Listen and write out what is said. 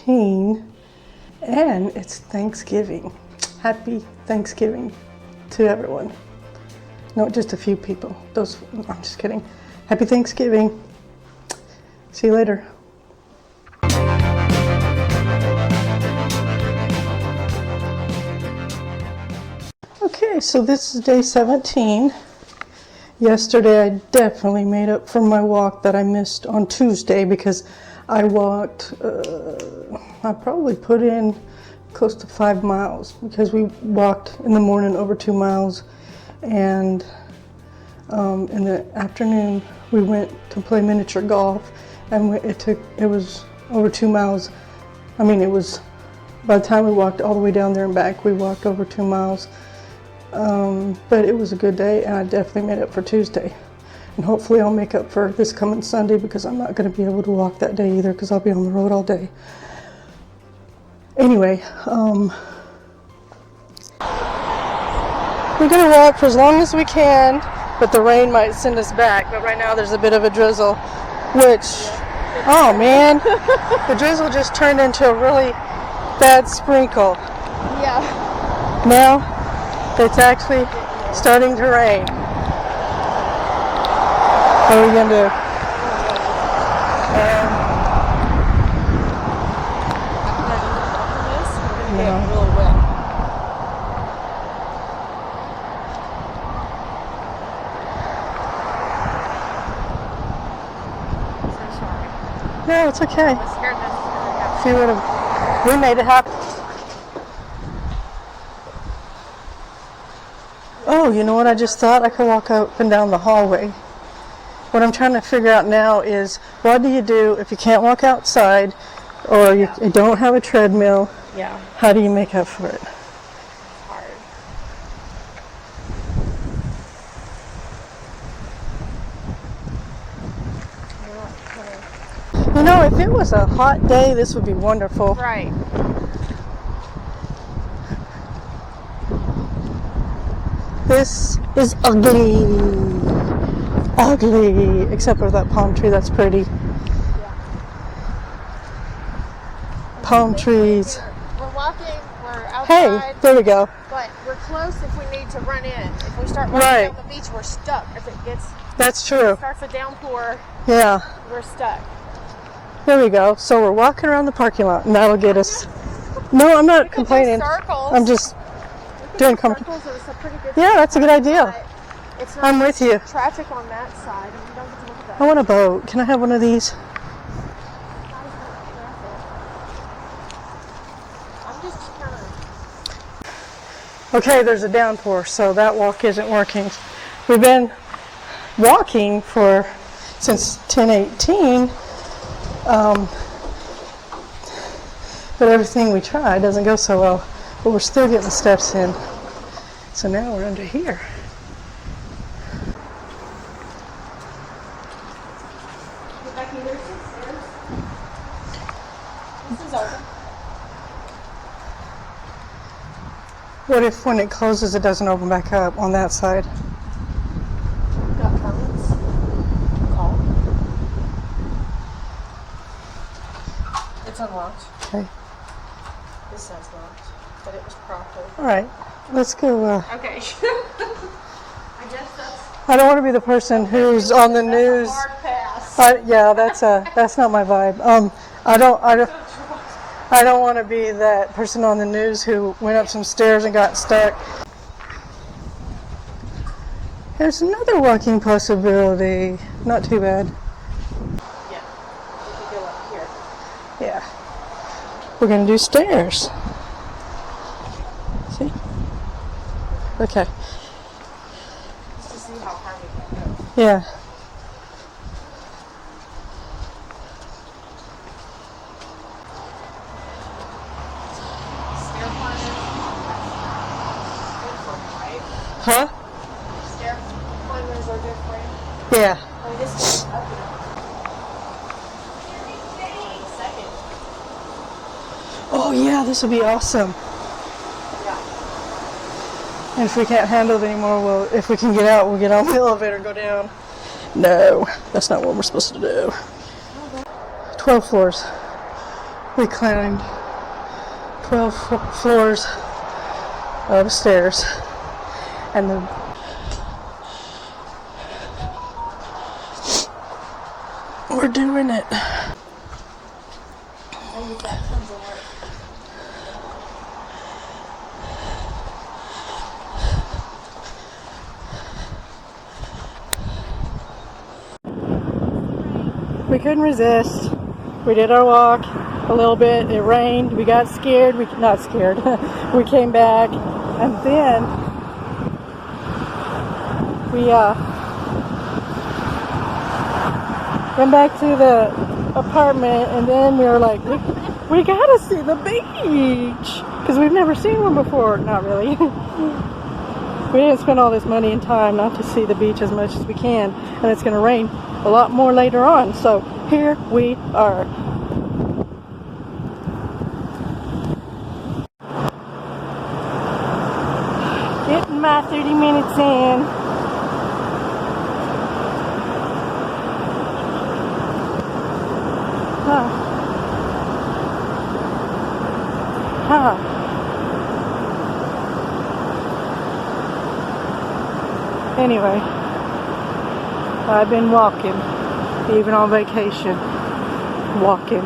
17 and it's Thanksgiving. Happy Thanksgiving to everyone. No, just a few people. I'm just kidding. Happy Thanksgiving. See you later. Okay, so this is day 17. Yesterday I definitely made up for my walk that I missed on Tuesday because I walked, I probably put in close to 5 miles because we walked in the morning over 2 miles, and in the afternoon we went to play miniature golf, and it was over 2 miles. I mean, it was, by the time we walked all the way down there and back, we walked over 2 miles. But it was a good day, and I definitely made up for Tuesday. And hopefully I'll make up for this coming Sunday because I'm not going to be able to walk that day either because I'll be on the road all day. Anyway, we're going to walk for as long as we can, but the rain might send us back. But right now there's a bit of a drizzle, which, oh man, the drizzle just turned into a really bad sprinkle. Yeah. Now it's actually starting to rain. What are we going to do? Get really wet. No, it's okay. I was scared this was going to happen. We made it happen. Oh, you know what I just thought? I could walk up and down the hallway. What I'm trying to figure out now is, what do you do if you can't walk outside or you don't have a treadmill? Yeah. How do you make up for it? It's hard. You know, if it was a hot day, this would be wonderful. Right. This is ugly. Ugly. Except for that palm tree, that's pretty. Yeah. Palm trees. We're walking, we're outside. Hey, there we go. But we're close if we need to run in. If we start running down the beach, we're stuck. If it That's true. starts a downpour, Yeah. we're stuck. There we go. So we're walking around the parking lot, and that'll get us. No, I'm not complaining. Circles. I'm just doing circles. It's a pretty good. Yeah, that's a good idea. It's not I'm with you. traffic on that side, and you don't get to look at that. I want a boat. Can I have one of these? I'm just kind of. Okay, there's a downpour, so that walk isn't working. We've been walking since 10:18, but everything we try doesn't go so well. But we're still getting the steps in. So now we're under here. Becky, there's some stairs. This is open. What if when it closes it doesn't open back up on that side? Got permits. Call. It's unlocked. Okay. This says locked, but it was proper. All right. Let's go. Okay. I guess that's. I don't want to be the person who's on the news. Hard pass. Yeah, that's not my vibe. I don't want to be that person on the news who went up some stairs and got stuck. There's another walking possibility. Not too bad. Yeah. We could go up here. Yeah. We're gonna do stairs. See? Okay. Just to see how hard we can go. Yeah. Stair climbers. Different, right? Huh? Stair climbers are different. Yeah. I mean, this is up here. Second. Oh yeah, this will be awesome. Yeah. And if we can't handle it anymore, if we can get out, we'll get on the elevator and go down. No, that's not what we're supposed to do. 12 floors. We climbed 12 floors of stairs, and we're doing it. We couldn't resist. We did our walk a little bit. It rained. We got scared. Not scared. We came back, and then we went back to the apartment, and then we were like, we gotta see the beach because we've never seen one before. Not really. We didn't spend all this money and time not to see the beach as much as we can, and it's gonna rain a lot more later on. So here we are. Getting my 30 minutes in. Anyway, I've been walking, even on vacation, walking.